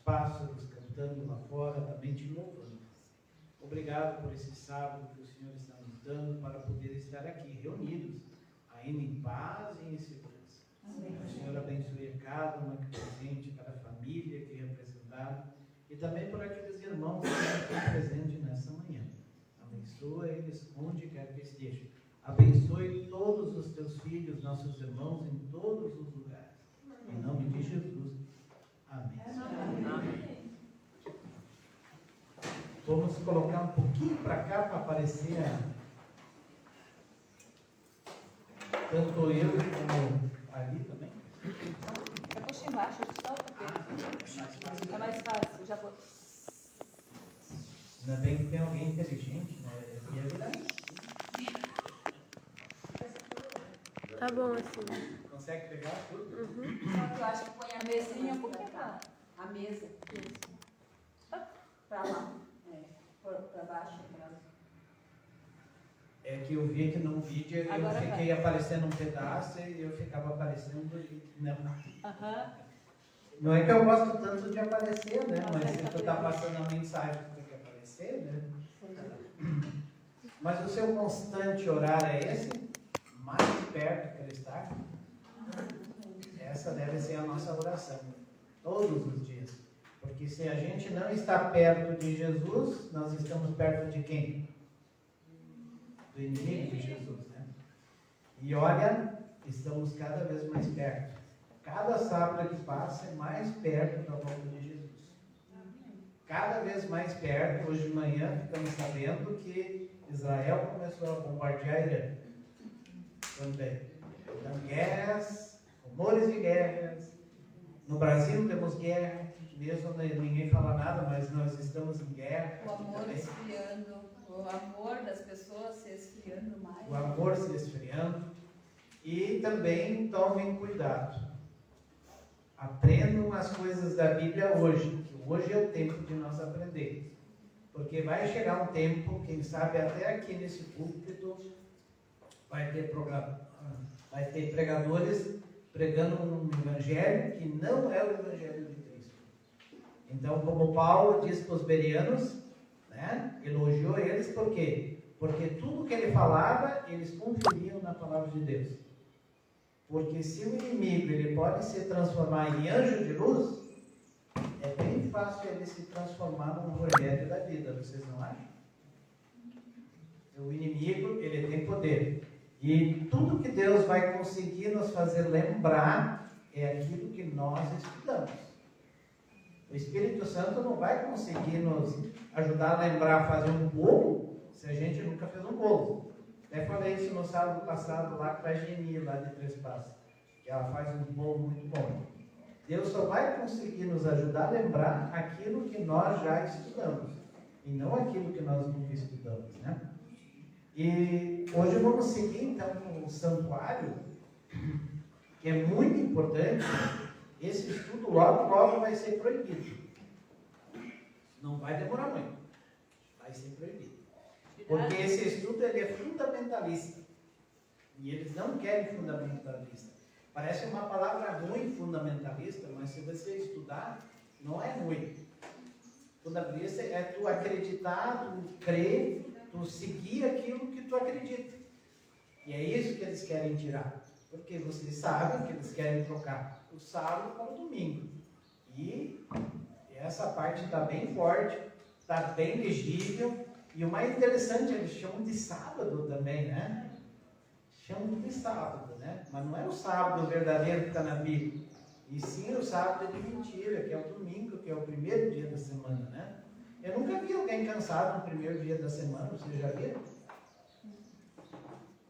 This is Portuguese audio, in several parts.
pássaros cantando lá fora, também te louvando. Obrigado por esse sábado que o Senhor está nos dando para poder estar aqui reunidos, ainda em paz e em segurança. Amém. O Senhor abençoe cada uma que presente, cada família que é representada, e também por aqueles irmãos que estão presentes nessa manhã. Abençoa eles onde quer que estejam. Abençoe todos os teus filhos, nossos irmãos, em todos os lugares. Em nome de Jesus. Amém. Amém. Vamos colocar um pouquinho para cá para aparecer tanto eu como ali também. Puxa embaixo, só porque é mais fácil. Já vou. Ainda bem que tem alguém inteligente, né? E é verdade. Tá bom assim. Consegue pegar tudo? Uhum. Só que eu acho que põe a mesinha um pouquinho pra lá. A mesa. Pra lá. Pra baixo. Pra lá. É que eu vi que num vídeo eu Agora fiquei aparecendo um pedaço e eu ficava aparecendo e não. Não é que eu gosto tanto de aparecer, né? Mas se tu tá passando a mensagem que tem que aparecer, né? Mas o seu constante horário é esse? Mais perto que ele está? Essa deve ser a nossa oração. Todos os dias. Porque se a gente não está perto de Jesus, nós estamos perto de quem? Do inimigo de Jesus, né? E olha, estamos cada vez mais perto. Cada sábado que passa é mais perto da volta de Jesus. Cada vez mais perto. Hoje de manhã ficamos sabendo que Israel começou a bombardear Irã. Também. Então, guerras, rumores de guerras. No Brasil temos guerra, mesmo ninguém fala nada, mas nós estamos em guerra. O amor esfriando, o amor das pessoas se esfriando mais. O amor se esfriando. E também tomem cuidado. Aprendam as coisas da Bíblia hoje, que hoje é o tempo de nós aprendermos. Porque vai chegar um tempo, quem sabe até aqui nesse púlpito, vai ter pregadores pregando um evangelho que não é o evangelho de Cristo. Então, como Paulo diz para os bereanos, né, elogiou eles, por quê? Porque tudo que ele falava, eles conferiam na palavra de Deus. Porque se o inimigo ele pode se transformar em anjo de luz, é bem fácil ele se transformar num projeto da vida, vocês não acham? O inimigo, ele tem poder. E tudo que Deus vai conseguir nos fazer lembrar é aquilo que nós estudamos. O Espírito Santo não vai conseguir nos ajudar a lembrar a fazer um bolo se a gente nunca fez um bolo. Até falei isso no sábado passado lá com a Geni, lá de Três Passos, que ela faz um bolo muito bom. Deus só vai conseguir nos ajudar a lembrar aquilo que nós já estudamos, e não aquilo que nós nunca estudamos, né? E hoje vamos seguir então com o santuário, que é muito importante. Esse estudo logo vai ser proibido. Não vai demorar muito, vai ser proibido. Porque esse estudo ele é fundamentalista. E eles não querem fundamentalista. Parece uma palavra ruim, fundamentalista, mas se você estudar, não é ruim. Fundamentalista é tu acreditar, tu crer, tu seguir aquilo que tu acredita. E é isso que eles querem tirar. Porque vocês sabem que eles querem trocar o sábado para o domingo. E essa parte está bem forte, está bem legível. E o mais interessante, eles chamam de sábado também, né? Chamam de sábado, né? Mas não é o sábado verdadeiro que está na Bíblia. E sim o sábado de mentira, que é o domingo, que é o primeiro dia da semana, né? Eu nunca vi alguém cansado no primeiro dia da semana, você já viu?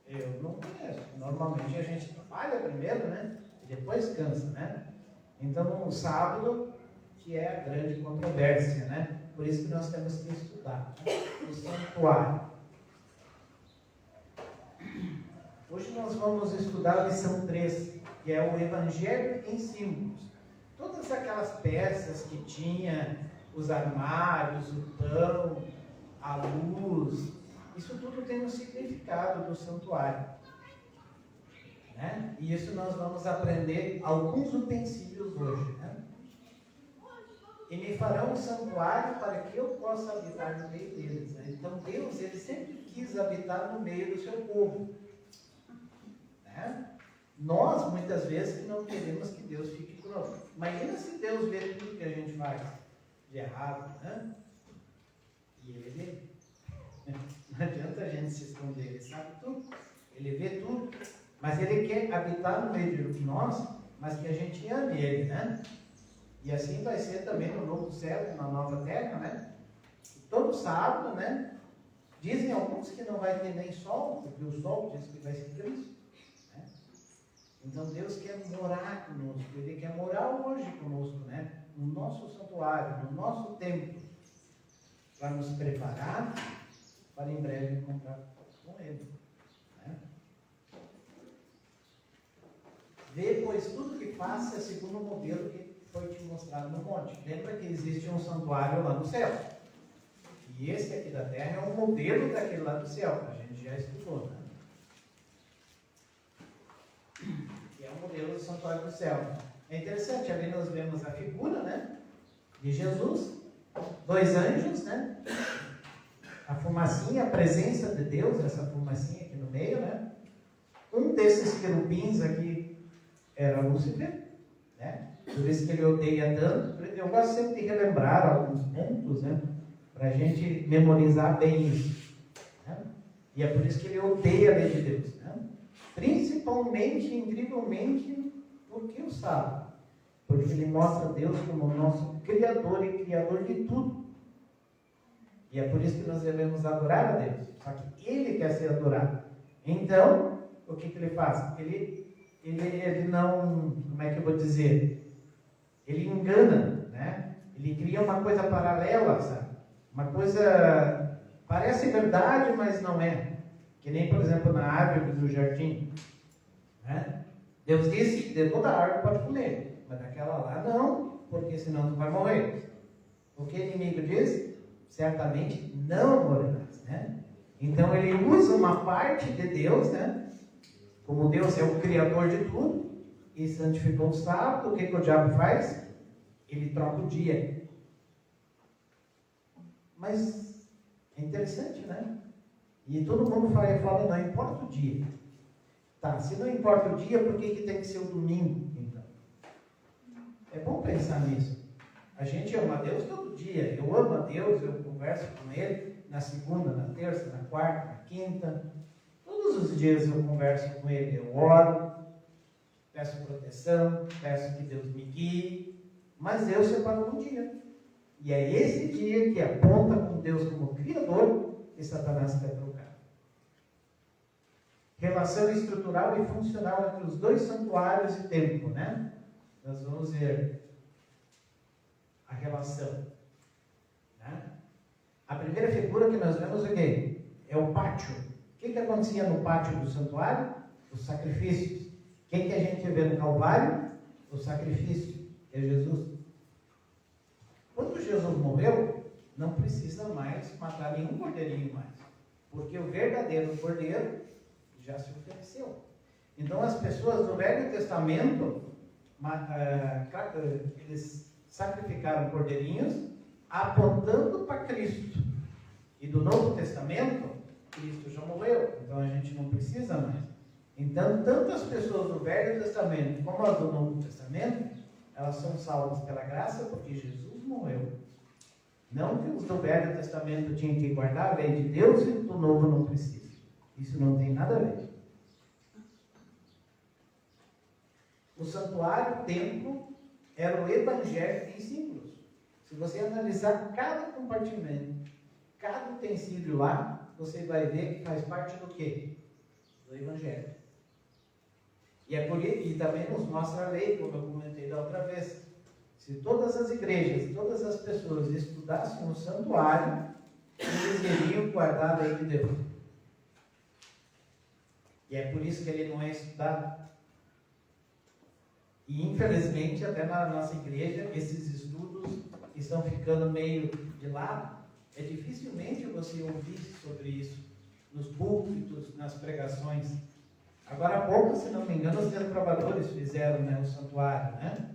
Eu não conheço. Normalmente a gente trabalha primeiro, né? E depois cansa, né? Então o sábado, que é a grande controvérsia, né? Por isso que nós temos que estudar o santuário. Hoje nós vamos estudar a lição 3, que é o Evangelho em símbolos. Todas aquelas peças que tinha, os armários, o pão, a luz, isso tudo tem um significado do santuário. Né? E isso nós vamos aprender alguns utensílios hoje. Né? E me farão um santuário para que eu possa habitar no meio deles. Né? Então Deus, ele sempre quis habitar no meio do seu povo. Né? Nós, muitas vezes, não queremos que Deus fique conosco. Imagina se Deus vê tudo que a gente faz de errado, né? E Ele vê. Não adianta a gente se esconder, Ele sabe tudo. Ele vê tudo. Mas Ele quer habitar no meio de nós, mas que a gente ame Ele, né? E assim vai ser também no novo céu e na nova terra, né? Todo sábado, né? Dizem alguns que não vai ter nem sol, porque o sol diz que vai ser Cristo. Né? Então Deus quer morar conosco, Ele quer morar hoje conosco, né? No nosso santuário, no nosso templo, para nos preparar para em breve encontrar com Ele. Né? Vê, pois, tudo que faça segundo o modelo que foi te mostrado no monte. Lembra que existe um santuário lá no céu. E esse aqui da terra é um modelo daquele lá do céu, a gente já estudou, né? Que é um modelo do santuário do céu. É interessante, ali nós vemos a figura, né, de Jesus, 2 anjos, né? A fumacinha, a presença de Deus, essa fumacinha aqui no meio, né? Um desses querubins aqui era Lúcifer, né? Por isso que ele odeia tanto. Eu gosto sempre de relembrar alguns pontos, né? Para a gente memorizar bem isso. Né? E é por isso que ele odeia a lei de Deus. Né? Principalmente, incrivelmente, porque o sabe. Porque ele mostra Deus como o nosso Criador e Criador de tudo. E é por isso que nós devemos adorar a Deus. Só que Ele quer ser adorado. Então, o que ele faz? Ele não, como é que eu vou dizer? Ele engana, né? Ele cria uma coisa paralela, sabe? Uma coisa, parece verdade, mas não é. Que nem, por exemplo, na árvore do jardim. Né? Deus disse que de toda árvore pode comer, mas daquela lá não, porque senão tu vai morrer. O que o inimigo diz? Certamente não morrerás, né? Então ele usa uma parte de Deus, né? Como Deus é o Criador de tudo, e santificou o sábado, o que o diabo faz? Ele troca o dia. Mas é interessante, né? E todo mundo fala, não importa o dia. Tá, se não importa o dia, por que tem que ser o domingo, então? É bom pensar nisso. A gente ama a Deus todo dia. Eu amo a Deus, eu converso com Ele na segunda, na terça, na quarta, na quinta. Todos os dias eu converso com Ele. Eu oro, peço proteção, peço que Deus me guie. Mas Deus separou um dia. E é esse dia que aponta com Deus como Criador que Satanás quer trocar. Relação estrutural e funcional entre os dois santuários e templo, né? Nós vamos ver a relação. Né? A primeira figura que nós vemos aqui é o pátio. O que acontecia no pátio do santuário? Os sacrifícios. Quem que a gente vê no Calvário? O sacrifício, que é Jesus. Quando Jesus morreu, não precisa mais matar nenhum cordeirinho mais. Porque o verdadeiro cordeiro já se ofereceu. Então as pessoas do Velho Testamento, eles sacrificaram cordeirinhos apontando para Cristo. E do Novo Testamento, Cristo já morreu. Então a gente não precisa mais. Então, tanto as pessoas do Velho Testamento como as do Novo Testamento, elas são salvas pela graça porque Jesus morreu. Não que os do Velho Testamento tinham que guardar a lei de Deus e do Novo não precisa. Isso não tem nada a ver. O santuário, o templo, era o evangelho em símbolos. Se você analisar cada compartimento, cada utensílio lá, você vai ver que faz parte do quê? Do evangelho. E também nos mostra a lei, como eu comentei da outra vez. Se todas as igrejas, todas as pessoas estudassem o santuário, eles iriam guardar a lei de Deus. E é por isso que ele não é estudado. E infelizmente, até na nossa igreja, esses estudos estão ficando meio de lado. É dificilmente você ouvir sobre isso nos púlpitos, nas pregações. Agora há pouco, se não me engano, os desbravadores fizeram, né, o santuário, né?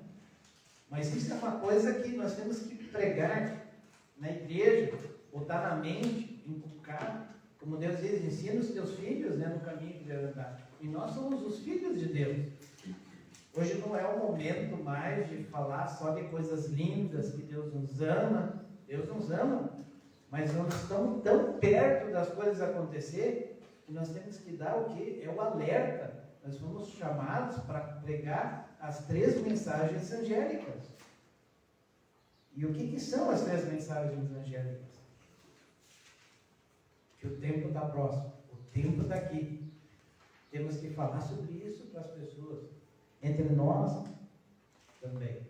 Mas isso é uma coisa que nós temos que pregar na igreja, botar na mente, inculcar, como Deus diz, ensina os teus filhos, né, no caminho que deve andar. E nós somos os filhos de Deus. Hoje não é o momento mais de falar só de coisas lindas, que Deus nos ama. Deus nos ama, mas nós estamos tão perto das coisas acontecer que nós temos que dar o quê? É o alerta. Nós fomos chamados para pregar as 3 mensagens angélicas. E o que são as 3 mensagens angélicas? Que o tempo está próximo, o tempo está aqui. Temos que falar sobre isso para as pessoas, entre nós também.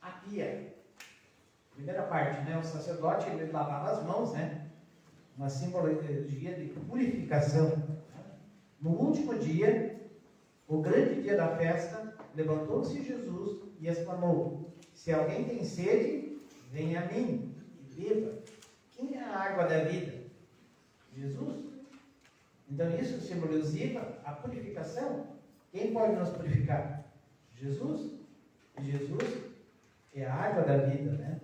A pia, primeira parte, né? O sacerdote ele lavava as mãos, né? Uma simbologia de purificação. No último dia, o grande dia da festa, levantou-se Jesus e exclamou: se alguém tem sede, venha a mim e beba. Quem é a água da vida? Jesus. Então isso simboliza a purificação. Quem pode nos purificar? Jesus. E Jesus é a água da vida, né?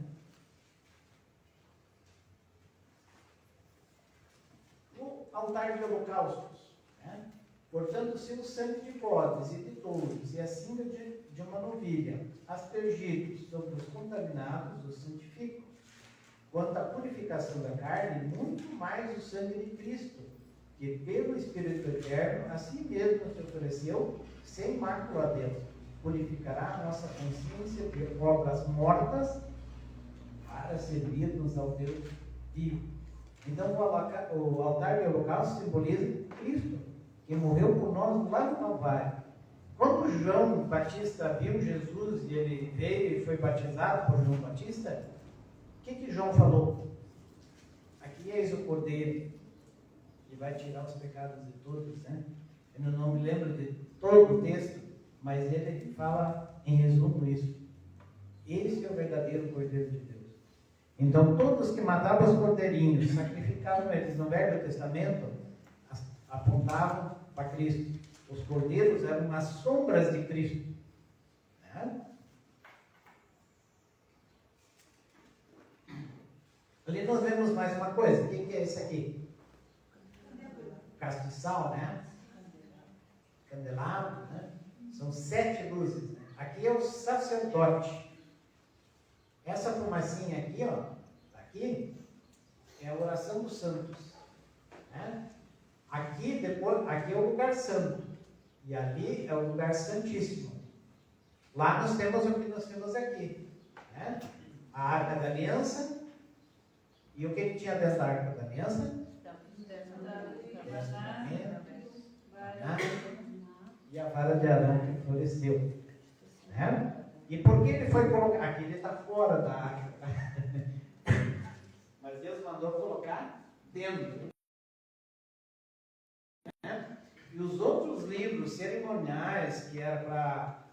O altar de holocaustos, né? Portanto, se o sangue de bodes e de touros e a cinza de uma novilha aspergidos sobre os contaminados os santificam. Quanto à purificação da carne, muito mais o sangue de Cristo, que pelo Espírito Eterno a si mesmo se ofereceu sem mácula a Deus, purificará a nossa consciência de obras mortas para servirmos ao Deus vivo. Então o altar de holocausto simboliza Cristo, que morreu por nós lá no Calvário. Quando João Batista viu Jesus e ele veio e foi batizado por João Batista, o que João falou? Aqui eis o Cordeiro, que vai tirar os pecados de todos, né? Eu não me lembro de todo o texto, mas ele fala em resumo isso. Esse é o verdadeiro Cordeiro de Deus. Então todos que matavam os cordeirinhos, sacrificavam eles no Velho Testamento, apontavam para Cristo. Os cordeiros eram as sombras de Cristo, né? Ali nós vemos mais uma coisa. O que é esse aqui? Castiçal, né? Candelabro, né? São 7 luzes, né? Aqui é o sacerdote. Essa fumacinha aqui, ó, aqui é a oração dos santos, né? Aqui é o lugar santo e ali é o lugar santíssimo. Lá nós temos o que nós temos aqui, né? A Arca da Aliança. E o que tinha dentro da Arca da Aliança? E a vara de Arão que floresceu, né? E por que ele foi colocar? Aqui ele está fora da arca, mas Deus mandou colocar dentro, né? E os outros livros cerimoniais, que era para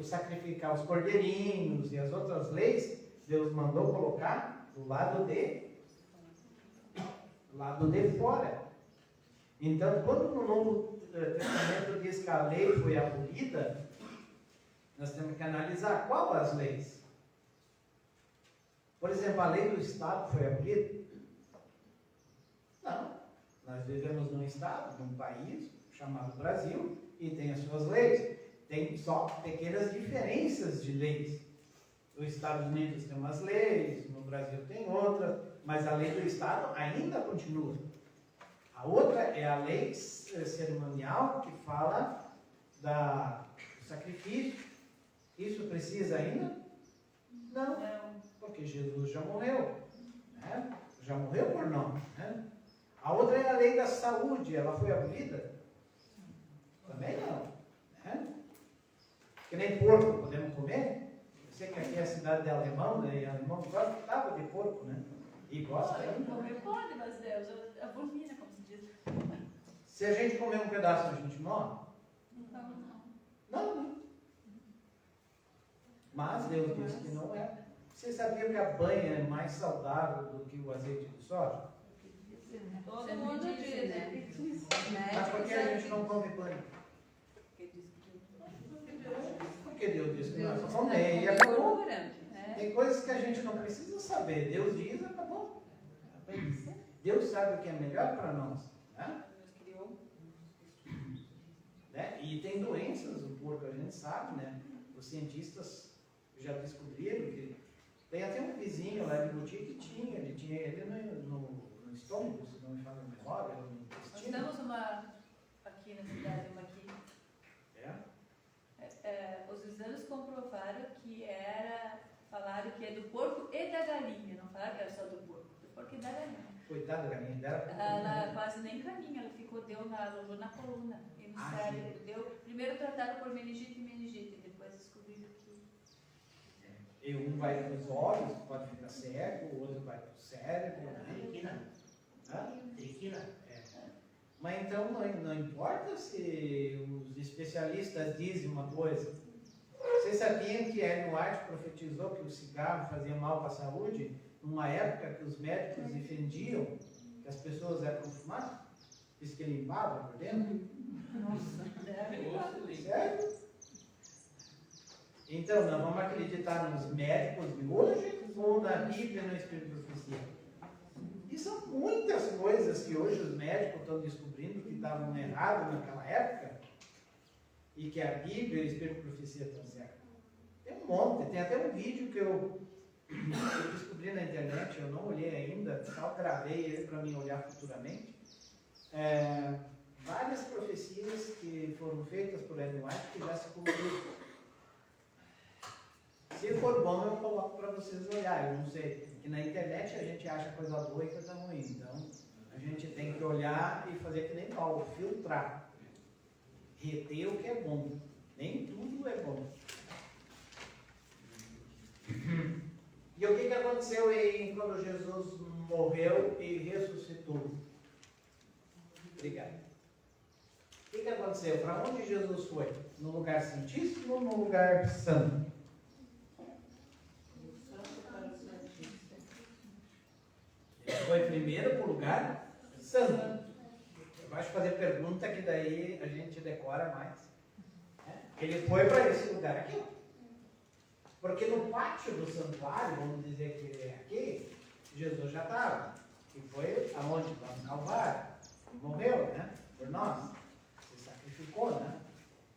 sacrificar os cordeirinhos e as outras leis, Deus mandou colocar do lado de fora. Então, quando no Novo Testamento diz que a lei foi abolida, nós temos que analisar qual as leis. Por exemplo, a lei do Estado foi abolida? Não. Nós vivemos num Estado, num país chamado Brasil, e tem as suas leis. Tem só pequenas diferenças de leis. Os Estados Unidos tem umas leis, no Brasil tem outras, mas a lei do Estado ainda continua. A outra é a lei cerimonial, que fala do sacrifício. Isso precisa ainda? Não, porque Jesus já morreu, né? Já morreu por nós, né? A outra é a lei da saúde. Ela foi abolida? Também não, né? Que nem porco podemos comer. Eu sei que aqui é a cidade de Alemão, né? E alemão gostava de porco, né? E gosta ainda. Comer pode, mas Deus abomina, como se diz. Se a gente comer um pedaço, a gente morre? Não. Mas Deus disse que não é. Você sabia que a banha é mais saudável do que o azeite de soja? Todo mundo diz, né? Mas por que a gente não come banha? porque Deus disse que nós Deus vamos está comer e com acabou. gordura, né? Tem coisas que a gente não precisa saber. Deus diz, acabou. Deus sabe o que é melhor para nós. Né? Deus criou. Né? E tem doenças do porco, a gente sabe, né? Os cientistas já descobriram que tem até um vizinho lá de Boutique que tinha ele no estômago, se não me falha a memória, no Nós intestino. temos aqui na cidade, uma aqui. Os exames comprovaram que falaram que é do porco e da galinha, não falaram que era só do porco e da galinha. Coitada da galinha dela. Ela quase nem caminha, ela alojou na coluna e no cérebro. Primeiro trataram por meningite, depois descobriram que... E um vai para os olhos, pode ficar cego, o outro vai para o cérebro. Triquina. Mas então não importa se os especialistas dizem uma coisa. Vocês sabiam que Ellen White profetizou que o cigarro fazia mal para a saúde numa época que os médicos defendiam que as pessoas eram para fumar? Diz que limpava por dentro? Nossa, Sério? Então, nós vamos acreditar nos médicos de hoje ou na Bíblia e no Espírito de Profecia? E são muitas coisas que hoje os médicos estão descobrindo que estavam errados naquela época e que a Bíblia e o Espírito de Profecia estão certos. Tem um monte, tem até um vídeo que eu descobri na internet, eu não olhei ainda, só gravei ele para mim olhar futuramente. Várias profecias que foram feitas por Ellen White que já se cumpriram. Se for bom, eu coloco para vocês olharem. Eu não sei, que na internet a gente acha coisa boa e coisa ruim. Então, a gente tem que olhar e fazer que nem Paulo, filtrar. Reter o que é bom. Nem tudo é bom. E o que aconteceu quando Jesus morreu e ressuscitou? Obrigado. O que aconteceu? Para onde Jesus foi? No lugar santíssimo ou no lugar santo? Ele foi primeiro para o lugar santo. Eu gosto de fazer pergunta que daí a gente decora mais. Ele foi para esse lugar aqui. Porque no pátio do santuário, vamos dizer que é aqui, Jesus já estava. E foi aonde? Lá no Calvário. E morreu, né? Por nós. Se sacrificou, né?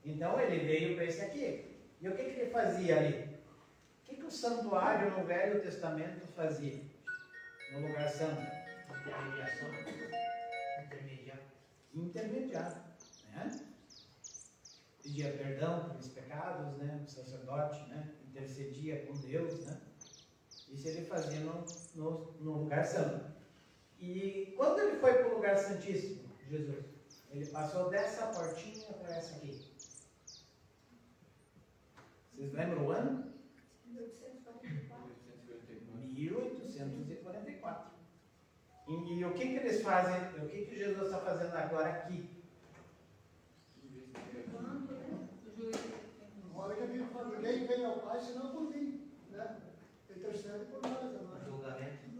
Então ele veio para esse aqui. E o que ele fazia ali? O que o santuário no Velho Testamento fazia? No lugar santo? Intermediário. Né? Pedia perdão pelos pecados, né? O sacerdote, né? Intercedia com Deus, né? Isso ele fazia no lugar santo. E quando ele foi para o lugar santíssimo, Jesus, ele passou dessa portinha para essa aqui. Vocês lembram o ano? 1844. E o que eles fazem? O que Jesus está fazendo agora aqui? Olha que a Bíblia fala, ninguém vem ao Pai senão por mim, né? Intercede por nós, Julgamento.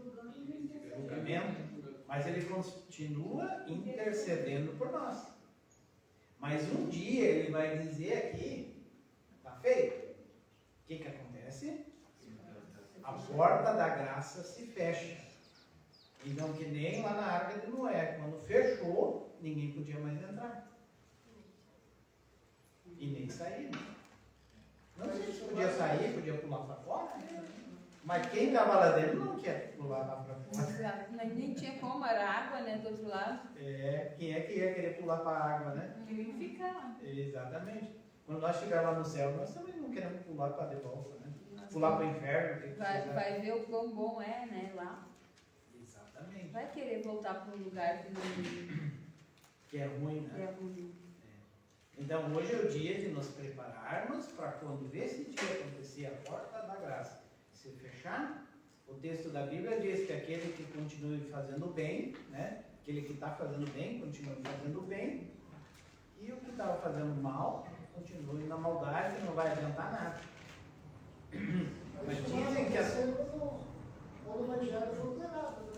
Mas ele continua intercedendo por nós. Mas um dia ele vai dizer aqui, está feito. O que acontece? A porta da graça se fecha. Então, que nem lá na Arca de Noé, quando fechou, ninguém podia mais entrar. E nem sair. Não sei se podia sair, podia pular para fora. Mas quem estava lá dentro não quer pular lá para fora. Nem tinha como, era água, né, do outro lado. Quem é que ia querer pular para a água, né? Queria ficar. Exatamente. Quando nós chegar lá no céu, nós também não queremos pular para de volta, né? Pular para o inferno. Vai ver o quão bom é, né, lá. Exatamente. Vai querer voltar para um lugar Que é ruim, né? que é ruim. Então, hoje é o dia de nos prepararmos para quando esse dia acontecer, a porta da graça se fechar. O texto da Bíblia diz que aquele que continue fazendo bem, né? Aquele que está fazendo bem, continue fazendo bem. E o que estava fazendo mal, continue na maldade, não vai adiantar nada. Mas dizem que quando o Evangelho foi pregado, né?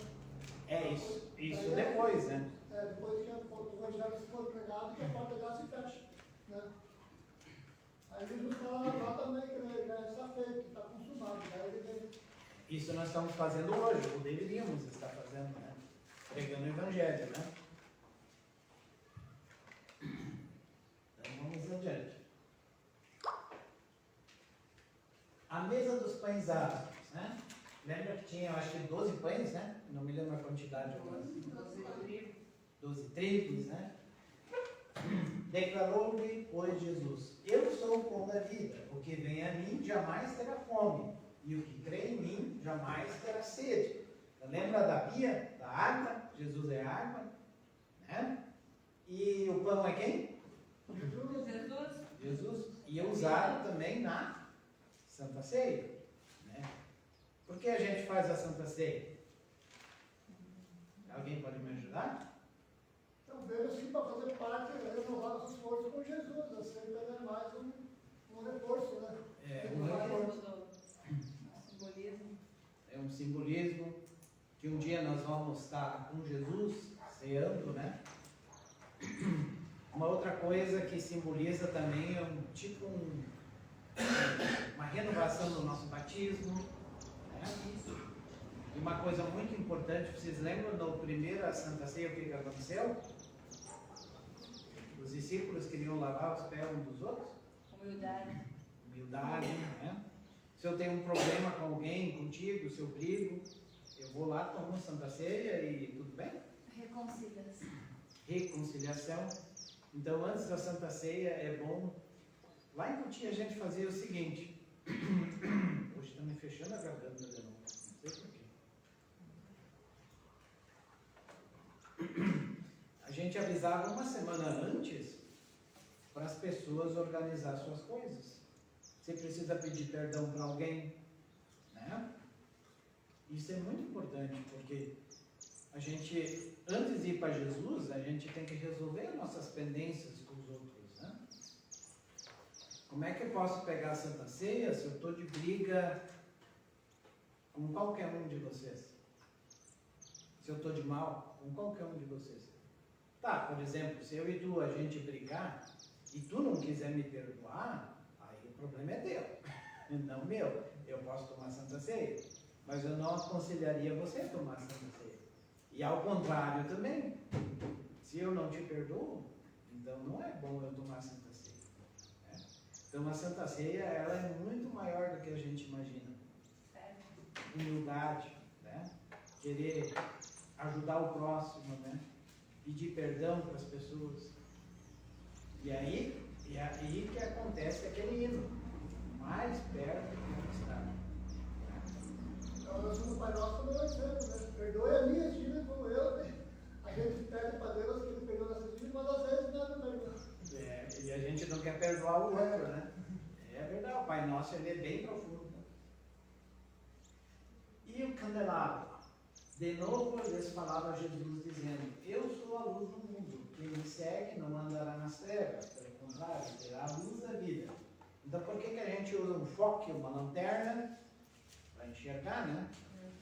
é isso depois, né? Depois que o Evangelho foi pregado, que a porta da graça se fecha, né? Aí Jesus fala, feito, está consumado. Né? Isso nós estamos fazendo hoje, ou deveríamos estar fazendo, né? Pregando o Evangelho, né? Então vamos adiante. A mesa dos pães ázimos, né? Lembra que tinha, eu acho que 12 pães, né? Não me lembro a quantidade agora. 12 trigos, né? Declarou-lhe, pois, Jesus: Eu sou o pão da vida. O que vem a mim jamais terá fome, e o que crê em mim jamais terá sede. Então, lembra da pia, da água? Jesus é água, né? E o pão é quem? Jesus. E é usado também na Santa Ceia, né? Por que a gente faz a Santa Ceia? Alguém pode me ajudar? Então, veio assim para fazer parte, renovar nossas forças com Jesus. A ceia é mais um reforço, né? É um simbolismo que um dia nós vamos estar com Jesus, ceando, né? Uma outra coisa que simboliza também é uma renovação do nosso batismo, né? E uma coisa muito importante, vocês lembram da primeira Santa Ceia, o que aconteceu? Os discípulos queriam lavar os pés uns dos outros? Humildade, né? Se eu tenho um problema com alguém, contigo, se eu brigo, eu vou lá, tomo Santa Ceia e tudo bem? Reconciliação. Então, antes da Santa Ceia, é bom. Lá em Cotia a gente fazia o seguinte. Hoje está me fechando a garganta de novo. Não sei porquê. A gente avisava uma semana antes para as pessoas organizar suas coisas. Você precisa pedir perdão para alguém, né? Isso é muito importante, porque a gente, antes de ir para Jesus, a gente tem que resolver nossas pendências com os outros, né? Como é que eu posso pegar a Santa Ceia se eu estou de briga com qualquer um de vocês? Se eu estou de mal com qualquer um de vocês? Tá, por exemplo, se eu e tu, a gente brigar, e tu não quiser me perdoar, aí o problema é teu, não meu. Eu posso tomar Santa Ceia, mas eu não aconselharia você a tomar Santa Ceia. E ao contrário também, se eu não te perdoo, então não é bom eu tomar Santa Ceia, né? Então a Santa Ceia, ela é muito maior do que a gente imagina. Humildade, né? Querer ajudar o próximo, né? Pedir perdão para as pessoas. E aí que acontece aquele hino, mais perto que está. A oração do Pai Nosso também vai ser, né? Perdoe as minhas dívidas como eu, né? A gente pede para Deus que Ele perdoe nossas dívidas, mas às vezes nada perdoa. E a gente não quer perdoar o outro, né? É verdade, o Pai Nosso ele é bem profundo. E o candelabro? De novo lhes falava Jesus dizendo: Eu sou a luz do mundo. Quem me segue não andará nas trevas, pelo contrário, terá a luz da vida. Então por que a gente usa um foque, uma lanterna? Para enxergar, né?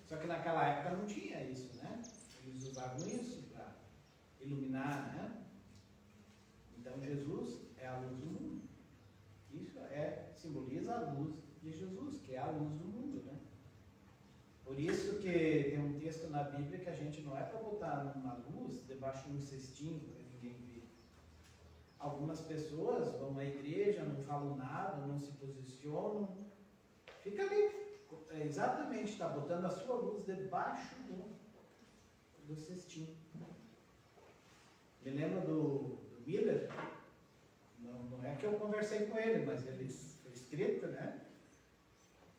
Só que naquela época não tinha isso, né? Eles usavam isso para iluminar, né? Então Jesus é a luz do mundo. Isso simboliza a luz de Jesus, que é a luz do mundo, né? Por isso que tem um texto na Bíblia que a gente não é para botar uma luz debaixo de um cestinho para ninguém ver. Algumas pessoas vão à igreja, não falam nada, não se posicionam, fica ali. Exatamente, está botando a sua luz debaixo do cestinho. Me lembro do Miller, não é que eu conversei com ele, mas ele foi escrito, né?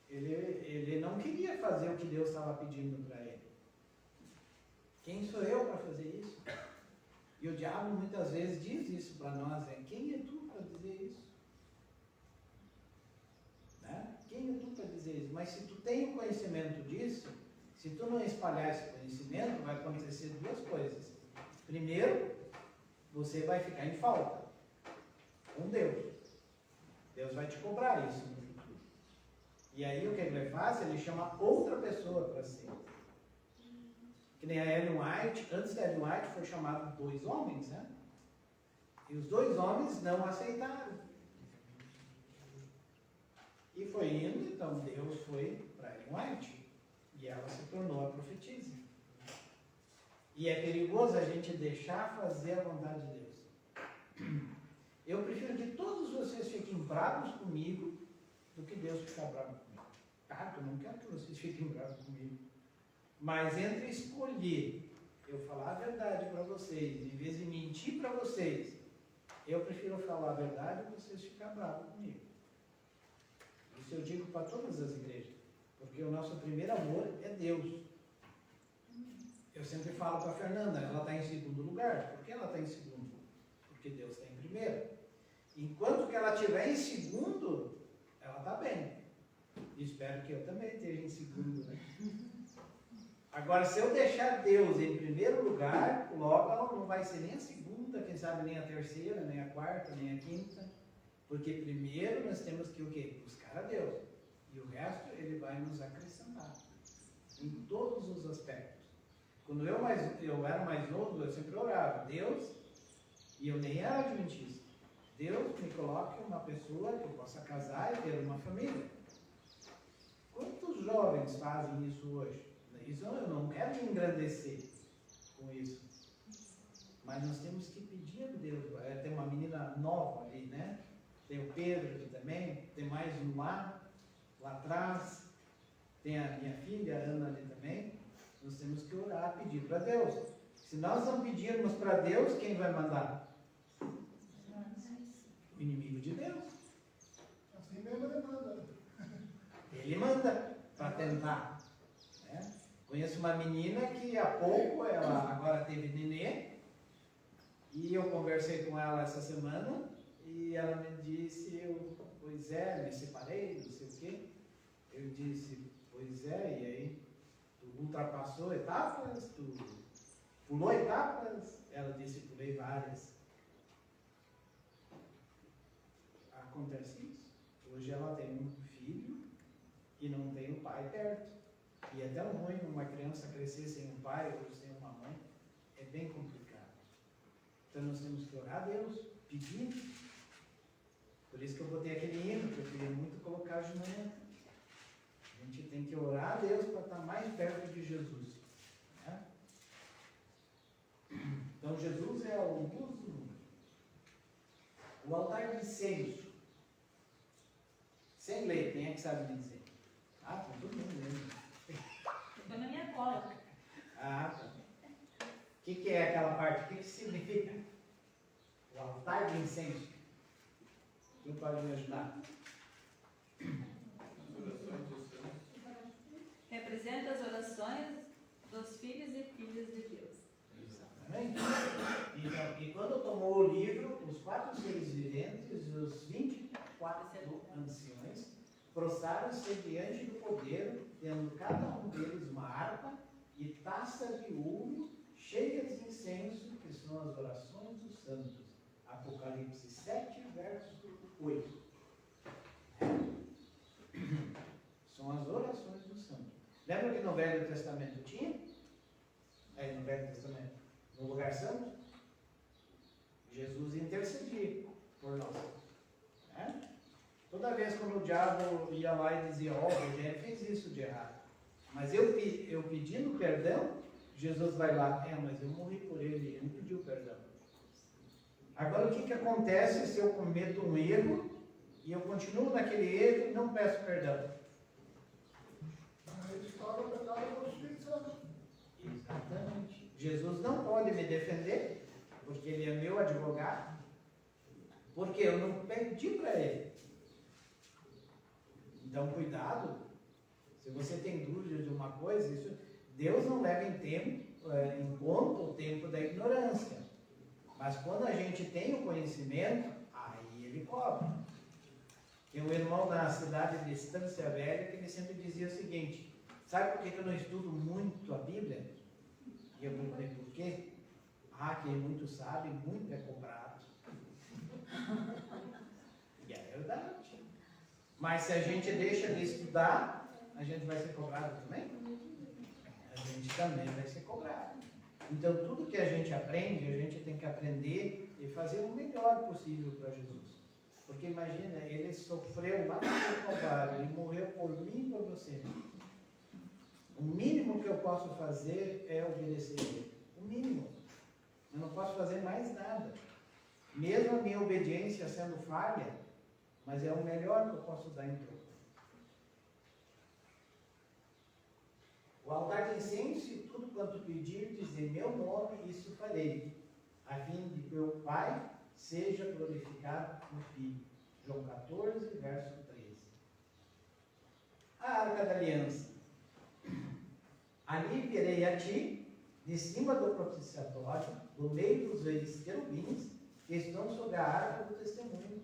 Ele não queria fazer o que Deus estava pedindo para ele. Quem sou eu para fazer isso? E o diabo muitas vezes diz isso para nós, quem é tu para dizer isso? Né? Quem é tu para dizer isso? Mas se tu tem o conhecimento disso, se tu não espalhar esse conhecimento, vai acontecer duas coisas. Primeiro, você vai ficar em falta com Deus. Deus vai te cobrar isso no futuro. E aí o que ele faz? Ele chama outra pessoa para ser. Que nem a Ellen White, antes da Ellen White foi chamado 2 homens, né? E os 2 homens não aceitaram. E foi foi indo, então Deus foi para Ellen White. E ela se tornou a profetisa. E é perigoso a gente deixar fazer a vontade de Deus. Eu prefiro que todos vocês fiquem bravos comigo do que Deus ficar bravo comigo. Claro que eu não quero que vocês fiquem bravos comigo. Mas entre escolher eu falar a verdade para vocês, em vez de mentir para vocês, eu prefiro falar a verdade e vocês ficarem bravos comigo. Isso eu digo para todas as igrejas. Porque o nosso primeiro amor é Deus. Eu sempre falo para a Fernanda, ela está em segundo lugar. Por que ela está em segundo? Porque Deus está em primeiro. Enquanto que ela estiver em segundo, ela está bem. Espero que eu também esteja em segundo, né? Agora, se eu deixar Deus em primeiro lugar, logo ela não vai ser nem a segunda, quem sabe nem a terceira, nem a quarta, nem a quinta. Porque primeiro nós temos que o quê? Buscar a Deus. E o resto ele vai nos acrescentar. Em todos os aspectos. Quando eu era mais novo, eu sempre orava, Deus, e eu nem era adventista, Deus me coloque uma pessoa que eu possa casar e ter uma família. Quantos jovens fazem isso hoje? Isso eu não quero me engrandecer com isso. Mas nós temos que pedir a Deus. Tem uma menina nova ali, né? Tem o Pedro aqui também, tem mais um lá atrás, tem a minha filha, a Ana ali também. Nós temos que orar, pedir para Deus. Se nós não pedirmos para Deus, quem vai mandar? O inimigo de Deus. Assim mesmo ele manda. Ele manda para tentar. Né? Conheço uma menina que há pouco, ela agora teve nenê, e eu conversei com ela essa semana, e ela me disse, pois é, me separei, não sei o quê. Eu disse, pois é, e aí? Tu ultrapassou etapas? Tu pulou etapas? Ela disse, pulei várias. Acontece isso. Hoje ela tem um filho e não tem o pai perto. E é tão ruim uma criança crescer sem um pai ou sem uma mãe. É bem complicado. Então nós temos que orar a Deus, pedir. Por isso que eu botei aquele hino, que eu queria muito colocar de manhã. A gente tem que orar a Deus para estar mais perto de Jesus. Né? Então Jesus é o luz do mundo. O altar de incenso. Sem ler, quem é que sabe me dizer? Ah, tá todo mundo lendo. Ficou na minha cola. Ah, tá. O que é aquela parte? O que significa? O altar de incenso. Quem pode me ajudar? Representa as orações dos filhos e filhas de Deus. Exatamente. E quando tomou o livro, os 4 seres viventes e os 24 anciões prostraram-se diante do poder, tendo cada um deles uma harpa e taças de ouro cheias de incenso, que são as orações dos santos. Apocalipse 7, verso 8. São as orações dos santos. Lembra que no Velho Testamento tinha? No Velho Testamento, no lugar santo, Jesus intercedia por nós. Né? Toda vez quando o diabo ia lá e dizia, o Rogério fez isso de errado. Mas eu pedindo perdão, Jesus vai lá, mas eu morri por ele, ele não pediu perdão. Agora o que acontece se eu cometo um erro e eu continuo naquele erro e não peço perdão? Aí eles falam o pecado do Espírito Santo. Exatamente. Jesus não pode me defender, porque ele é meu advogado, porque eu não pedi para ele. Então, cuidado, se você tem dúvida de uma coisa, isso, Deus não leva em conta o tempo da ignorância. Mas quando a gente tem o conhecimento, aí ele cobra. Tem um irmão na cidade de Estância Velha que ele sempre dizia o seguinte, sabe por que eu não estudo muito a Bíblia? E eu perguntei por quê? Quem muito sabe, muito é cobrado. E é verdade. Mas se a gente deixa de estudar, a gente vai ser cobrado também? A gente também vai ser cobrado. Então, tudo que a gente aprende, a gente tem que aprender e fazer o melhor possível para Jesus. Porque imagina, ele só sofreu lá no Calvário e morreu por mim e por você, o mínimo que eu posso fazer é obedecer Ele. O mínimo. Eu não posso fazer mais nada. Mesmo a minha obediência sendo falha, mas é o melhor que eu posso dar em troco. O altar de incenso e tudo quanto pedir, em meu nome, isso farei, a fim de que o Pai seja glorificado no Filho. João 14, verso 13. A Arca da Aliança. Ali virei a ti, de cima do propiciatório, do meio dos reis querubins, que estão sobre a arca do testemunho.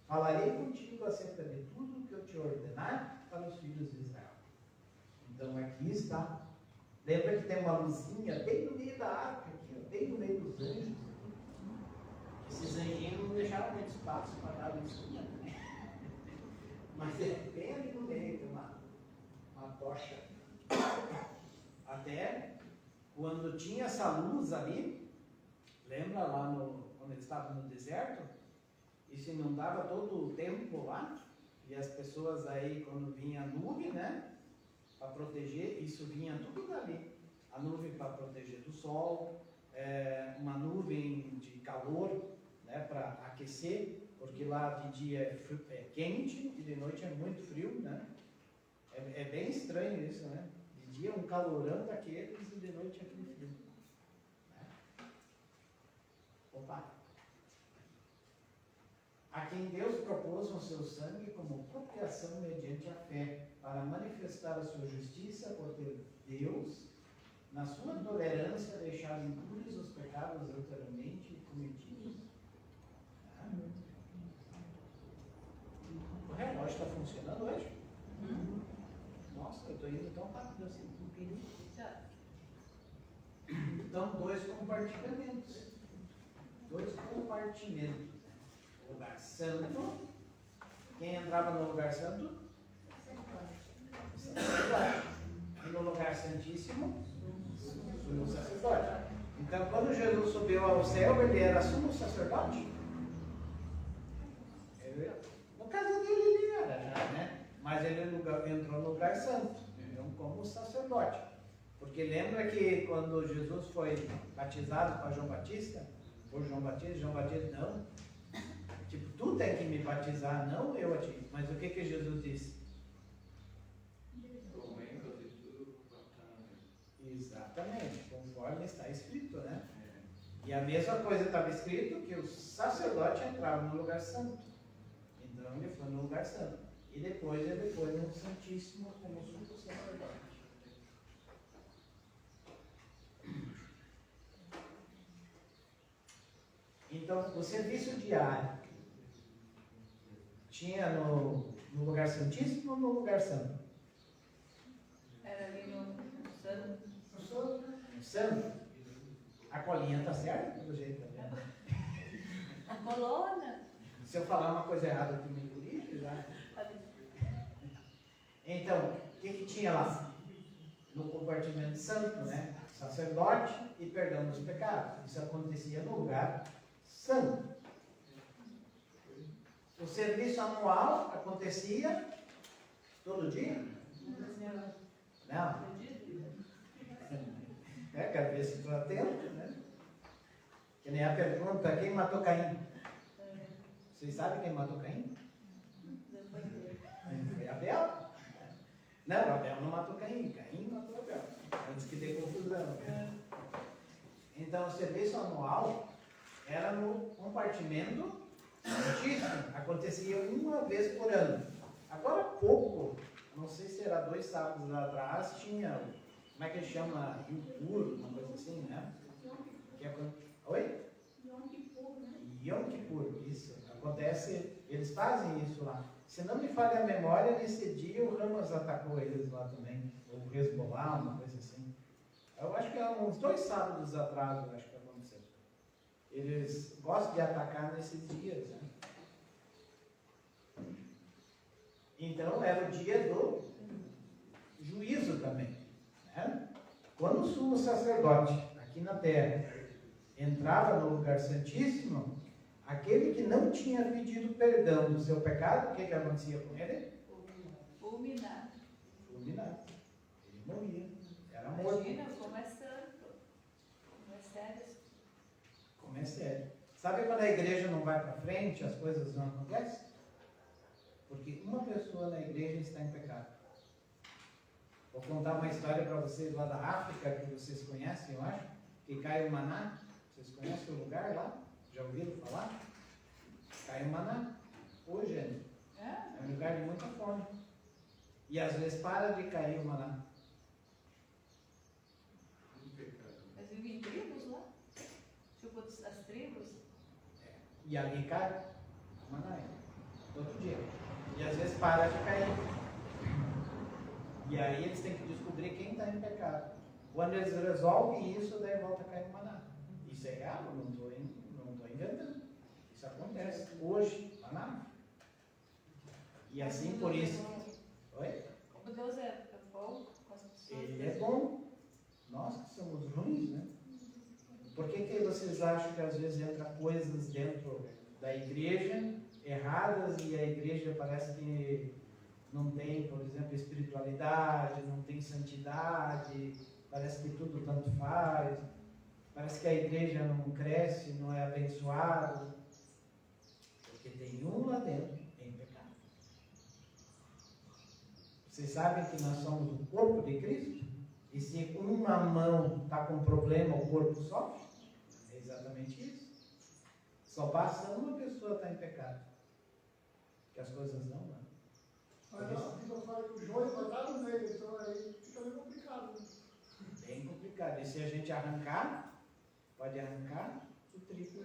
Falarei contigo acerca de tudo que eu te ordenar para os filhos de Israel. Então aqui está. Lembra que tem uma luzinha bem no meio da arca, aqui, bem no meio dos anjos. Esses anjinhos não deixaram muito espaço para dar a luzinha, né? Mas é bem ali no meio, tem uma tocha. Até quando tinha essa luz ali, lembra lá quando eles estavam no deserto? Isso inundava todo o tempo lá, e as pessoas aí, quando vinha a nuvem, né? Para proteger, isso vinha tudo dali. A nuvem para proteger do sol, uma nuvem de calor, né? Para aquecer, porque lá de dia é quente e de noite é muito frio, né? É bem estranho isso, né? De dia um calorão daqueles e de noite aquele frio. Né? Opa! A quem Deus propôs o seu sangue como propriação mediante a fé, para manifestar a sua justiça por ter Deus, na sua tolerância, deixado impuros os pecados anteriormente cometidos. O relógio está funcionando hoje? Nossa, eu estou indo tão rápido assim. Então, dois compartimentos. O lugar santo. Quem entrava no lugar santo? O sacerdote. E no lugar santíssimo? O sumo sacerdote. Então, quando Jesus subiu ao céu, ele era sumo sacerdote? No caso dele, ele era já, né? Mas ele entrou no lugar santo, então, como sacerdote. Porque lembra que quando Jesus foi batizado por João Batista, João Batista, não. Tipo, tu tem que me batizar, não eu a ti. Mas o que Jesus disse? Exatamente, conforme está escrito, né? E a mesma coisa estava escrito que o sacerdote entrava no lugar santo. Então ele foi no lugar santo. E depois ele foi no Santíssimo como sumo sacerdote. Então, o serviço diário tinha no lugar santíssimo ou no lugar santo? Era ali no santo. No santo? A colinha está certa, pelo jeito também. A coluna. Se eu falar uma coisa errada, tu me corrige já. Então, o que tinha lá? No compartimento santo, né? Sacerdote e perdão dos pecados. Isso acontecia no lugar santo. O serviço anual acontecia todo dia? Não. Quero ver se estou atento, né? Que nem a pergunta, quem matou Caim? Vocês sabem quem matou Caim? Foi Abel? Não, Abel não matou Caim. Caim matou Abel. Antes que dê confusão. Então, o serviço anual era no compartimento santíssimo. Acontecia uma vez por ano. Agora há pouco, não sei se era 2 sábados atrás, tinha, como é que ele chama? Rio Puro, uma coisa assim, né? Oi? Yom Kippur, isso. Acontece, eles fazem isso lá. Se não me falha a memória, nesse dia o Hamas atacou eles lá também. Ou o Hezbollah, uma coisa assim. Eu acho que há uns 2 sábados atrás, eu acho que aconteceu. Eles gostam de atacar nesses dias, né? Então era o dia do juízo também, né? Quando o sumo sacerdote, aqui na terra, entrava no lugar santíssimo, Aquele que não tinha pedido perdão do seu pecado, o que acontecia com ele? Fulminado. Fulminado. Ele morria. Era morto. Imagina como é santo. Como é sério. Como é sério. Sabe quando a igreja não vai para frente, as coisas não acontecem? Porque uma pessoa na igreja está em pecado. Vou contar uma história para vocês lá da África, que vocês conhecem, eu acho, que cai o maná. Vocês conhecem o lugar lá? Já ouviram falar? Cai o maná. Hoje é um lugar de muita fome. E às vezes para de cair o maná. Mas vivem em tribos lá? Tipo as tribos? E ali cai o maná. Todo dia. E às vezes para de cair. E aí eles têm que descobrir quem está em pecado. Quando eles resolvem isso, daí volta a cair o maná. Isso é real, não estou inventando. Isso acontece hoje, lá na África. E assim por isso. Oi? Como Deus é bom com as pessoas. Ele é bom. Nós que somos ruins, né? Por que vocês acham que às vezes entra coisas dentro da igreja erradas e a igreja parece que não tem, por exemplo, espiritualidade, não tem santidade, parece que tudo tanto faz, parece que a igreja não cresce, não é abençoado, porque tem um lá dentro em pecado. Vocês sabem que nós somos o corpo de Cristo? E se uma mão está com problema, o corpo sofre? É exatamente isso. Só basta uma pessoa estar em pecado, que as coisas não vão. Mas a Bíblia fala que o joio vai estar no meio, então aí fica meio complicado. Né? Bem complicado. E se a gente arrancar, pode arrancar o trigo,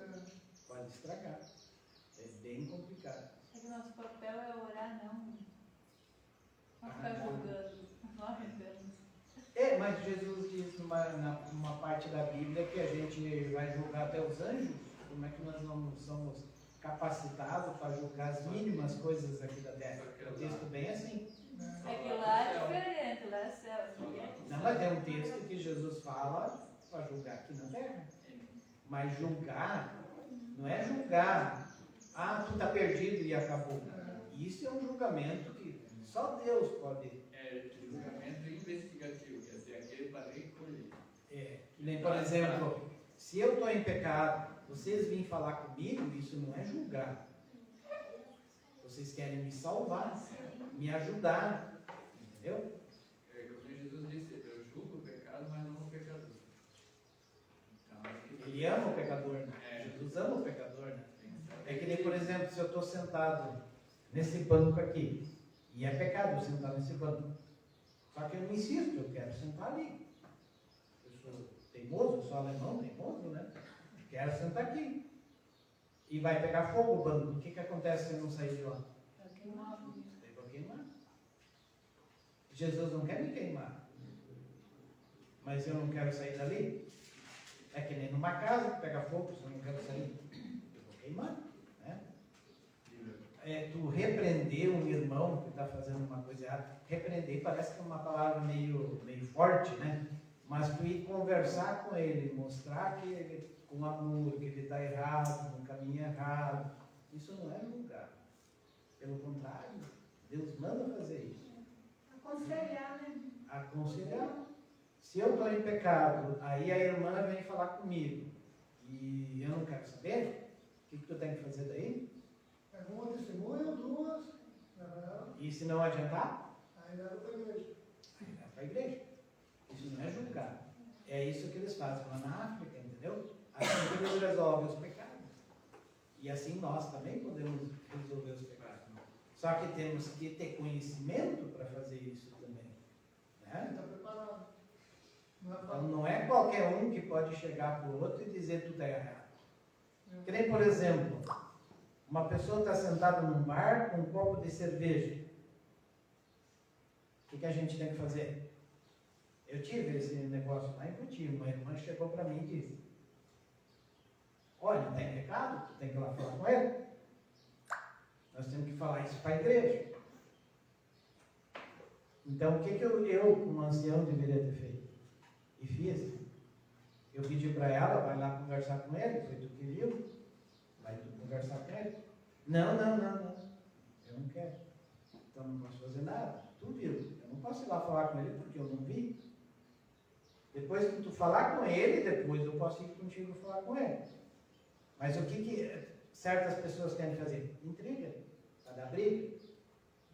pode estragar. É bem complicado. É que nosso papel é orar, não ficar julgando, não arrancando. Mas Jesus diz numa parte da Bíblia que a gente vai julgar até os anjos. Como é que nós não somos capacitados para julgar as mínimas coisas aqui da terra? O texto bem assim. É que lá é diferente, lá é céu. Não, mas tem um texto que Jesus fala para julgar aqui na terra. Mas julgar não é julgar, tu está perdido e acabou. Isso é um julgamento que só Deus pode. É julgamento investigativo, quer dizer, aquele para recolher. Nem, por exemplo, se eu estou em pecado, vocês vêm falar comigo, isso não é julgar. Vocês querem me salvar, me ajudar, entendeu? É como Jesus disse, eu julgo o pecado, mas não o pecador. Então, Ele ama o pecador, né? Jesus ama o pecador, né? É que nem, por exemplo, se eu estou sentado nesse banco aqui, e é pecado eu sentar nesse banco, só que eu não insisto, eu quero sentar ali. Eu sou teimoso, eu sou alemão, teimoso, né? Quero sentar aqui. E vai pegar fogo o banco. O que acontece se eu não sair de lá? Tem para queimar. Jesus não quer me queimar. Mas eu não quero sair dali. É que nem numa casa que pega fogo, se eu não quero sair, eu vou queimar. Né? Tu repreender um irmão que está fazendo uma coisa errada. Repreender parece que é uma palavra meio forte, né? Mas tu ir conversar com ele, mostrar que ele, com amor, que ele está errado, no caminho errado, isso não é julgar. Pelo contrário, Deus manda fazer isso. Aconselhar, né? Aconselhar. Se eu estou em pecado, aí a irmã vem falar comigo e eu não quero saber, o que tu tem que fazer daí? É uma testemunha, duas, E se não adiantar? aí leva para a igreja. Aí vai para a igreja. Isso não é julgar. É isso que eles fazem lá na África, entendeu? Assim que eles resolvem os pecados. E assim nós também podemos resolver os pecados. Só que temos que ter conhecimento para fazer isso também. Né? Está preparado. Não é Então fácil. não é qualquer um que pode chegar para o outro e dizer tudo é errado. Que nem, por exemplo, uma pessoa está sentada num bar com um copo de cerveja. O que a gente tem que fazer? Eu tive esse negócio lá em Puti. Uma irmã chegou para mim e disse: olha, não tem pecado? Tu tem que ir lá falar com ele. Nós temos que falar isso para a igreja. Então, o que eu como ancião, deveria ter feito? E fiz. Eu pedi para ela, vai lá conversar com ele, foi tu que viu. Aí tu conversar com ele. Não. Eu não quero. Então não posso fazer nada. Tu viu? Eu não posso ir lá falar com ele porque eu não vi. Depois que tu falar com ele, depois eu posso ir contigo falar com ele. Mas o que certas pessoas querem fazer? Intriga. Para dar briga.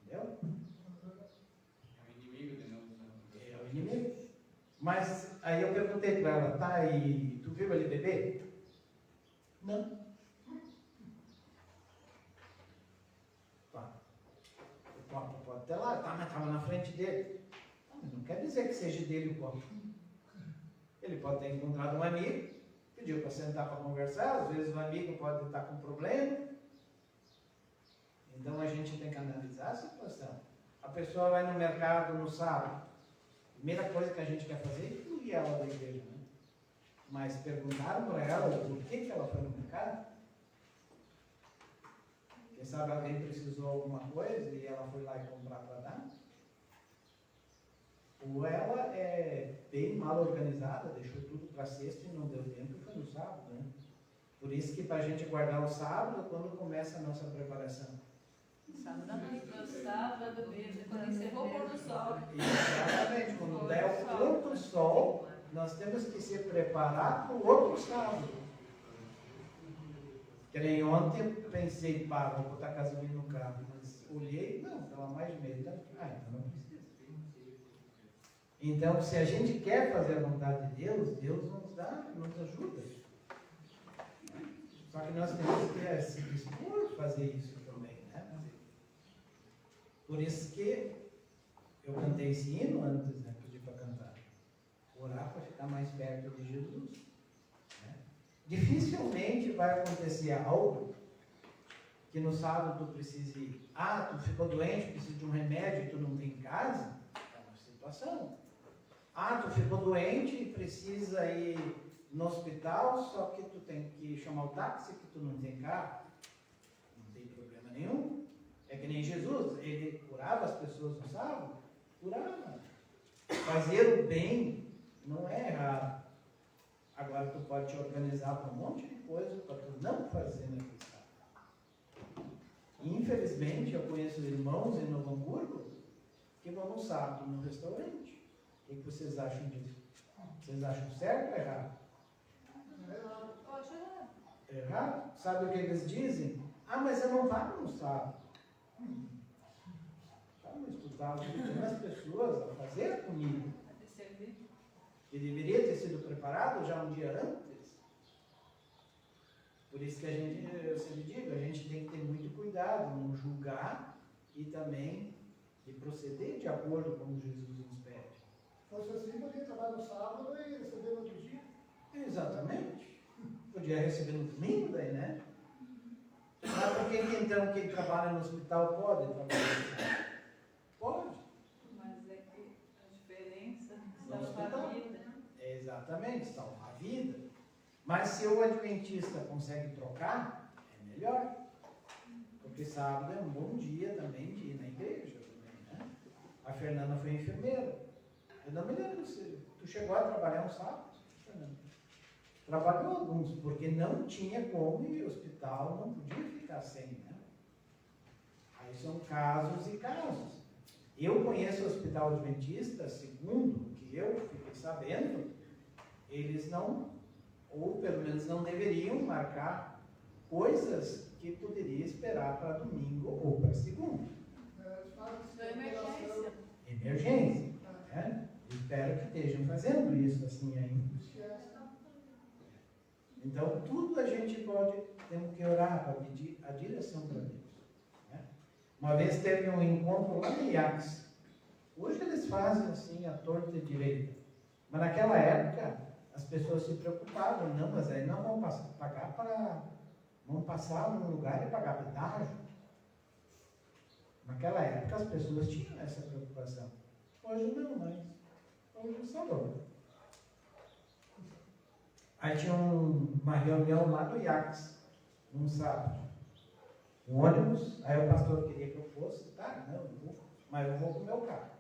Entendeu? É o inimigo de novo. É o inimigo. Mas aí eu perguntei para ela, tá, e tu viu ele beber? Não. Tá. O copo pode ter lá, tá, mas estava na frente dele. Não quer dizer que seja dele o copo. Ele pode ter encontrado um amigo, pediu para sentar para conversar, às vezes o amigo pode estar com problema. Então a gente tem que analisar a situação. A pessoa vai no mercado no sábado. A primeira coisa que a gente quer fazer é incluir ela da igreja, né? Mas perguntaram para ela por que ela foi no mercado. Quem sabe alguém precisou de alguma coisa e ela foi lá e comprar para dar. Ou ela é bem mal organizada, deixou tudo para sexta e não deu tempo e foi no sábado, né? Por isso que para a gente guardar o sábado é quando começa a nossa preparação. Sábado à noite, no sábado mesmo, quando encerrou o pôr do sol. Exatamente, quando der o pôr do sol, nós temos que se preparar para o outro sábado. Que nem ontem eu pensei, pá, vou botar gasolina no carro, mas olhei, não, estava mais de meio, então não precisa. Então, se a gente quer fazer a vontade de Deus, Deus nos ajuda. Só que nós temos que se dispor a fazer isso também, né? Por isso que eu cantei esse hino antes, né? Pedi para cantar. Orar para ficar mais perto de Jesus. Né? Dificilmente vai acontecer algo que no sábado tu precise ir. Ah, tu ficou doente, precisa de um remédio e tu não tem em casa. É uma situação. Ah, tu ficou doente e precisa ir no hospital, só que tu tem que chamar o táxi, que tu não tem carro. Não tem problema nenhum. É que nem Jesus, ele curava as pessoas no sábado, curava. Fazer o bem não é errado. Agora tu pode te organizar para um monte de coisa para tu não fazer naquele sábado. Infelizmente, eu conheço irmãos em Novo Hamburgo que vão no sábado no restaurante. O que vocês acham disso? Vocês acham certo ou errado? Errado? Sabe o que eles dizem? Ah, mas eu não pago no sábado. Mas tu estava ajudando as pessoas a fazer a comida. Que deveria ter sido preparado já um dia antes. Por isso que eu sempre digo, a gente tem que ter muito cuidado, não julgar e também de proceder de acordo com Jesus nos pede. Se fosse assim, podia trabalhar no sábado e receber no outro dia. Exatamente. Podia receber no domingo daí, né? Mas por que então quem trabalha no hospital pode trabalhar no sábado? Pode. Mas é que a diferença No salva hospital. a vida. Exatamente, salvar a vida. Mas se o adventista consegue trocar, é melhor. Porque sábado é um bom dia também de ir na igreja. Também, né? A Fernanda foi enfermeira. Eu não me lembro se tu chegou a trabalhar um sábado, Fernanda. Trabalhou alguns, porque não tinha como ir ao hospital, não podia ficar sem, né? Aí são casos e casos. Eu conheço o hospital adventista, segundo o que eu fiquei sabendo, eles não, ou pelo menos não deveriam marcar coisas que poderia esperar para domingo ou para segunda. Eles falam que se Da emergência. Emergência, né? Espero que estejam fazendo isso assim ainda. Então, tudo a gente pode, temos que orar para pedir a direção para Deus. Né? Uma vez teve um encontro lá em Iax. Hoje eles fazem assim, a torta e direita. Mas naquela época, as pessoas se preocupavam. Não, mas aí não vão pagar para... Vão passar num lugar e pagar pedágio. Naquela época, as pessoas tinham essa preocupação. Hoje não, mas hoje salvou. Aí tinha uma reunião lá no Iax, num sábado. Um ônibus, aí o pastor queria que eu fosse, tá, não, eu vou, mas eu vou com o meu carro.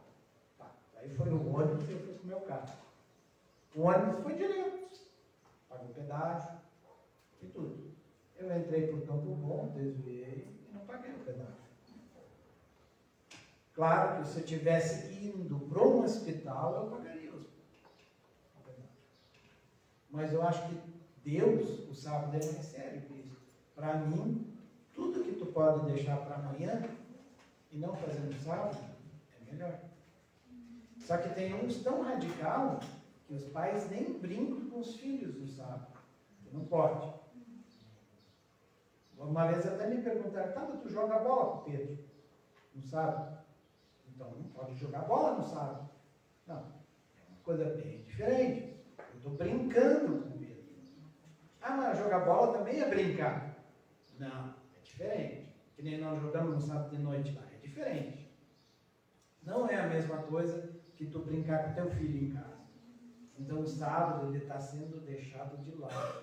Tá. Aí foi o ônibus e eu fui com o meu carro. O ônibus foi direto, pagou pedágio e tudo. Eu entrei por Campo Bom, desviei e não paguei o pedágio. Claro que se eu estivesse indo para um hospital, eu pagaria o pedágio. Mas eu acho que Deus, o sábado é mais sério que isso. Para mim, tudo que tu pode deixar para amanhã e não fazer no sábado, é melhor. Só que tem uns tão radical que os pais nem brincam com os filhos no sábado. Não pode. Uma vez até me perguntaram, tá, mas tu joga bola com o Pedro no sábado? Então não pode jogar bola no sábado. Não, é uma coisa bem diferente. Eu estou brincando com o Pedro. Ah, mas jogar bola também é brincar. Não, é diferente. Que nem nós jogamos no sábado de noite lá, é diferente. Não é a mesma coisa que tu brincar com teu filho em casa. Então o sábado ele está sendo deixado de lado.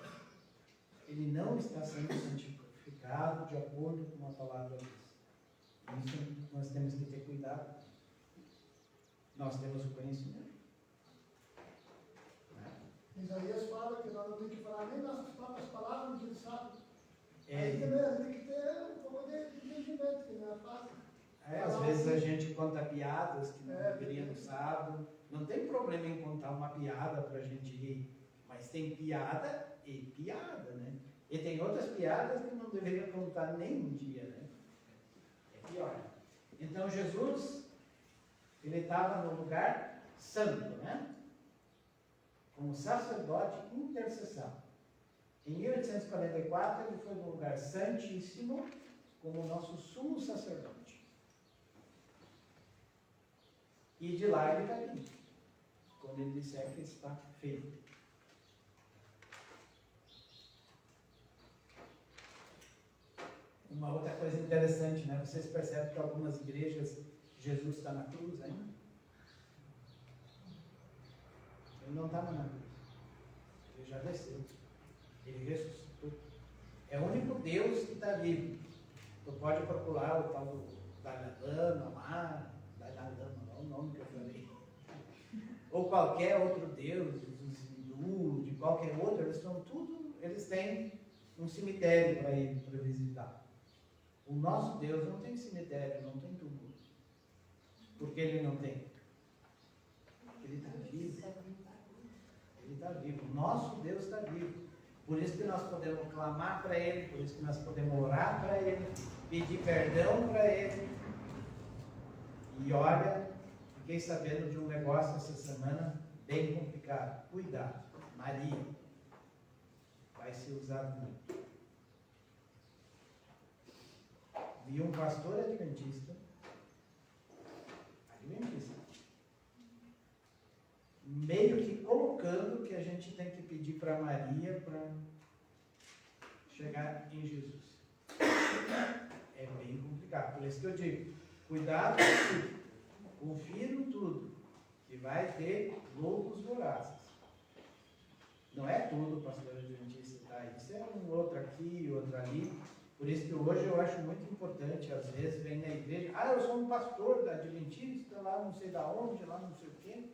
Ele não está sendo santificado de acordo com a palavra de Deus. Isso nós temos que ter cuidado. Nós temos o conhecimento. Isaías fala que nós não temos que falar nem nossas próprias palavras no dia de sábado. É, Aí também a gente tem que ter um pouco de entendimento, que não é fácil. às vezes a gente conta piadas que não deveria no sábado. Não tem problema em contar uma piada para a gente rir. Mas tem piada e piada, né? E tem outras piadas que não deveria contar nem um dia, né? É pior. Então Jesus, ele estava no lugar santo, né? Como sacerdote intercessão. Em 1844 ele foi no lugar santíssimo como nosso sumo sacerdote. E de lá ele vai vir, quando ele disser que está feito. Uma outra coisa interessante, né? Vocês percebem que algumas igrejas Jesus está na cruz ainda? Ele não estava na cruz. Ele já desceu. Ele ressuscitou. É o único Deus que está vivo. Tu pode procurar o tal do Dalai Lama lá, é o nome que eu falei. Ou qualquer outro Deus, os hindus, de qualquer outro, eles têm um cemitério para ir para visitar. O nosso Deus não tem cemitério, não tem túmulo. Porque ele não tem? Ele está vivo. Ele está vivo. O nosso Deus está vivo. Por isso que nós podemos clamar para Ele, por isso que nós podemos orar para Ele, pedir perdão para Ele. E olha, fiquei sabendo de um negócio essa semana bem complicado. Cuidado, Maria vai ser usado muito. Vi um pastor adventista, meio que colocando que a gente tem que pedir para Maria para chegar em Jesus. É bem complicado. Por isso que eu digo, cuidado com tudo. Confia em tudo. Que vai ter loucos vorazes. Não é tudo, pastor adventista, tá? Isso é um outro aqui, outro ali. Por isso que hoje eu acho muito importante, às vezes, vem na igreja, eu sou um pastor da adventista, lá não sei da onde, lá não sei o quê.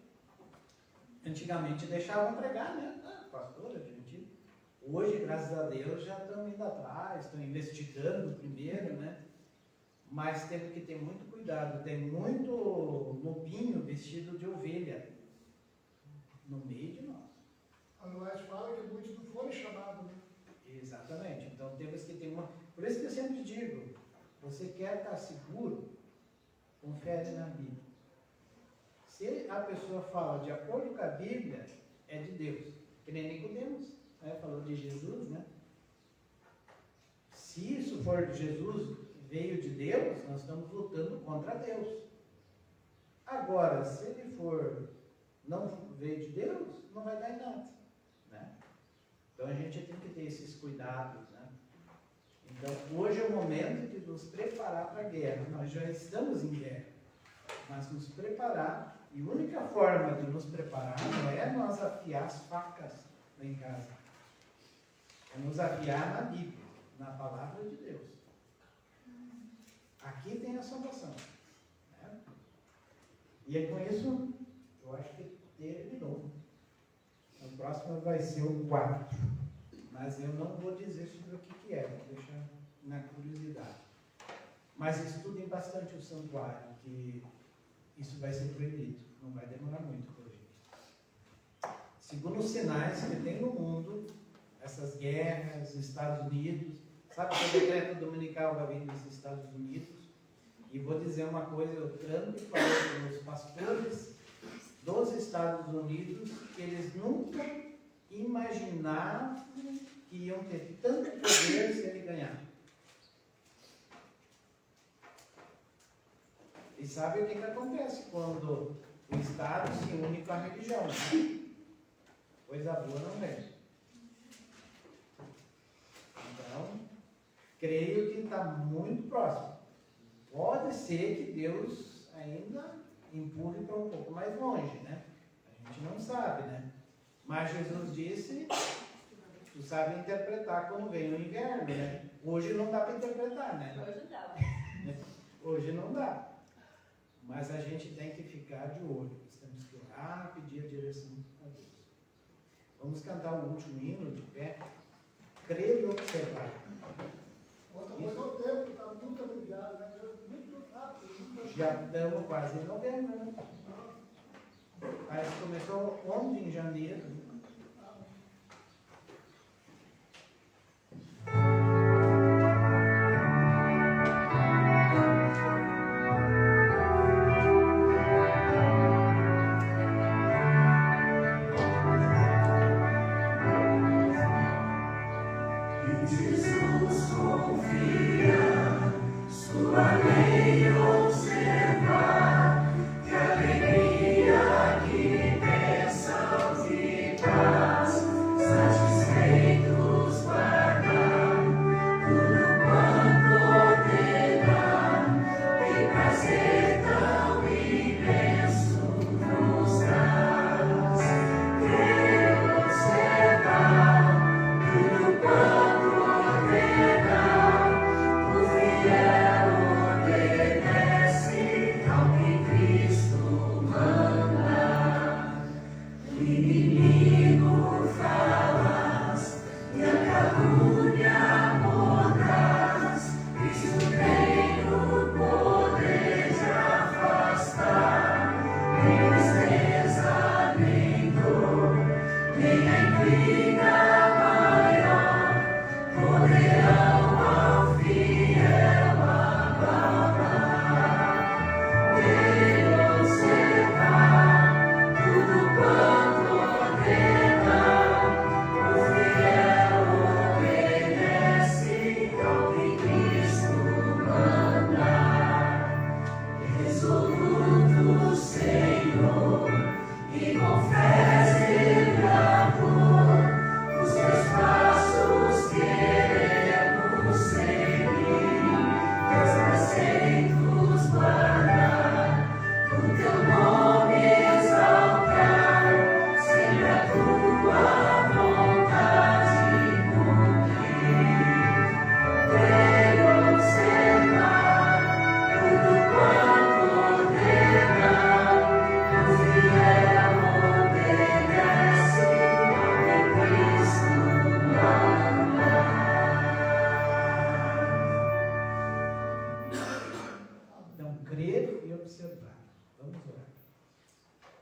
Antigamente deixavam pregar, né? Pastor adventista. Hoje, graças a Deus, já estão indo atrás, estão investigando primeiro, né? Mas temos que ter muito cuidado. Tem muito lobinho vestido de ovelha no meio de nós. A Noés fala que muitos não foram chamados, né? Exatamente. Então temos que ter uma... Por isso que eu sempre digo, você quer estar seguro, confere na Bíblia. Se a pessoa fala de acordo com a Bíblia, é de Deus. Que nem Nicodemos, né? Falou de Jesus, né? Se isso for de Jesus, veio de Deus, nós estamos lutando contra Deus. Agora, se ele for, não veio de Deus, não vai dar em nada, né? Então a gente tem que ter esses cuidados, né? Então hoje é o momento de nos preparar para a guerra. Nós já estamos em guerra, mas nos preparar, e a única forma de nos preparar não é nós afiar as facas lá em casa, é nos afiar na Bíblia, na palavra de Deus. Aqui tem a salvação, né? E é com isso, eu acho que terminou. O próximo vai ser o 4. mas eu não vou dizer sobre o que é, vou deixar na curiosidade. Mas estudem bastante o santuário, que isso vai ser proibido, não vai demorar muito por hoje. Segundo os sinais que tem no mundo, essas guerras, Estados Unidos, sabe que o decreto dominical vai vir dos Estados Unidos? E vou dizer uma coisa, o Trump falou para os pastores dos Estados Unidos que eles nunca imaginaram que iam ter tanto poder se ele ganhar. E sabe o que acontece quando o Estado se une com a religião? Né? Coisa boa não vem. Então, creio que está muito próximo. Pode ser que Deus ainda empurre para um pouco mais longe, né? A gente não sabe, né? Mas Jesus disse, tu sabe interpretar quando vem o inverno, né? Hoje não dá para interpretar, né? Hoje dá. Hoje não dá. Mas a gente tem que ficar de olho. Nós temos que orar, pedir a direção a Deus. Vamos cantar o último hino de pé. Crer e observar. Outra coisa é o tempo, está muito abreviado, né? Muito rápido. Já estamos quase em novembro, né? Mas começou ontem, em janeiro.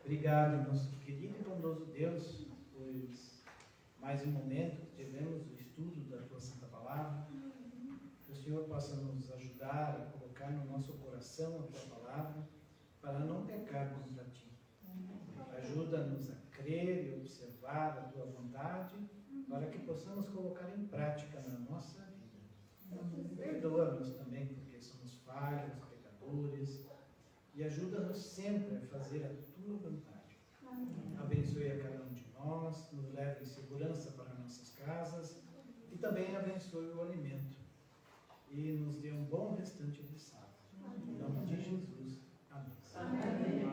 Obrigado, nosso querido e bondoso Deus, pois mais um momento que tivemos o estudo da Tua Santa Palavra. Que o Senhor possa nos ajudar a colocar no nosso coração a Tua Palavra, para não pecar contra Ti. Ajuda-nos a crer e observar a Tua vontade, para que possamos colocar em prática na nossa vida. Perdoa-nos também, porque somos falhos, pecadores, e ajuda-nos sempre a fazer a Tua vontade. Abençoe a cada um de nós, nos leve em segurança para nossas casas e também abençoe o alimento. E nos dê um bom restante de sábado. Em nome de Jesus. Amém.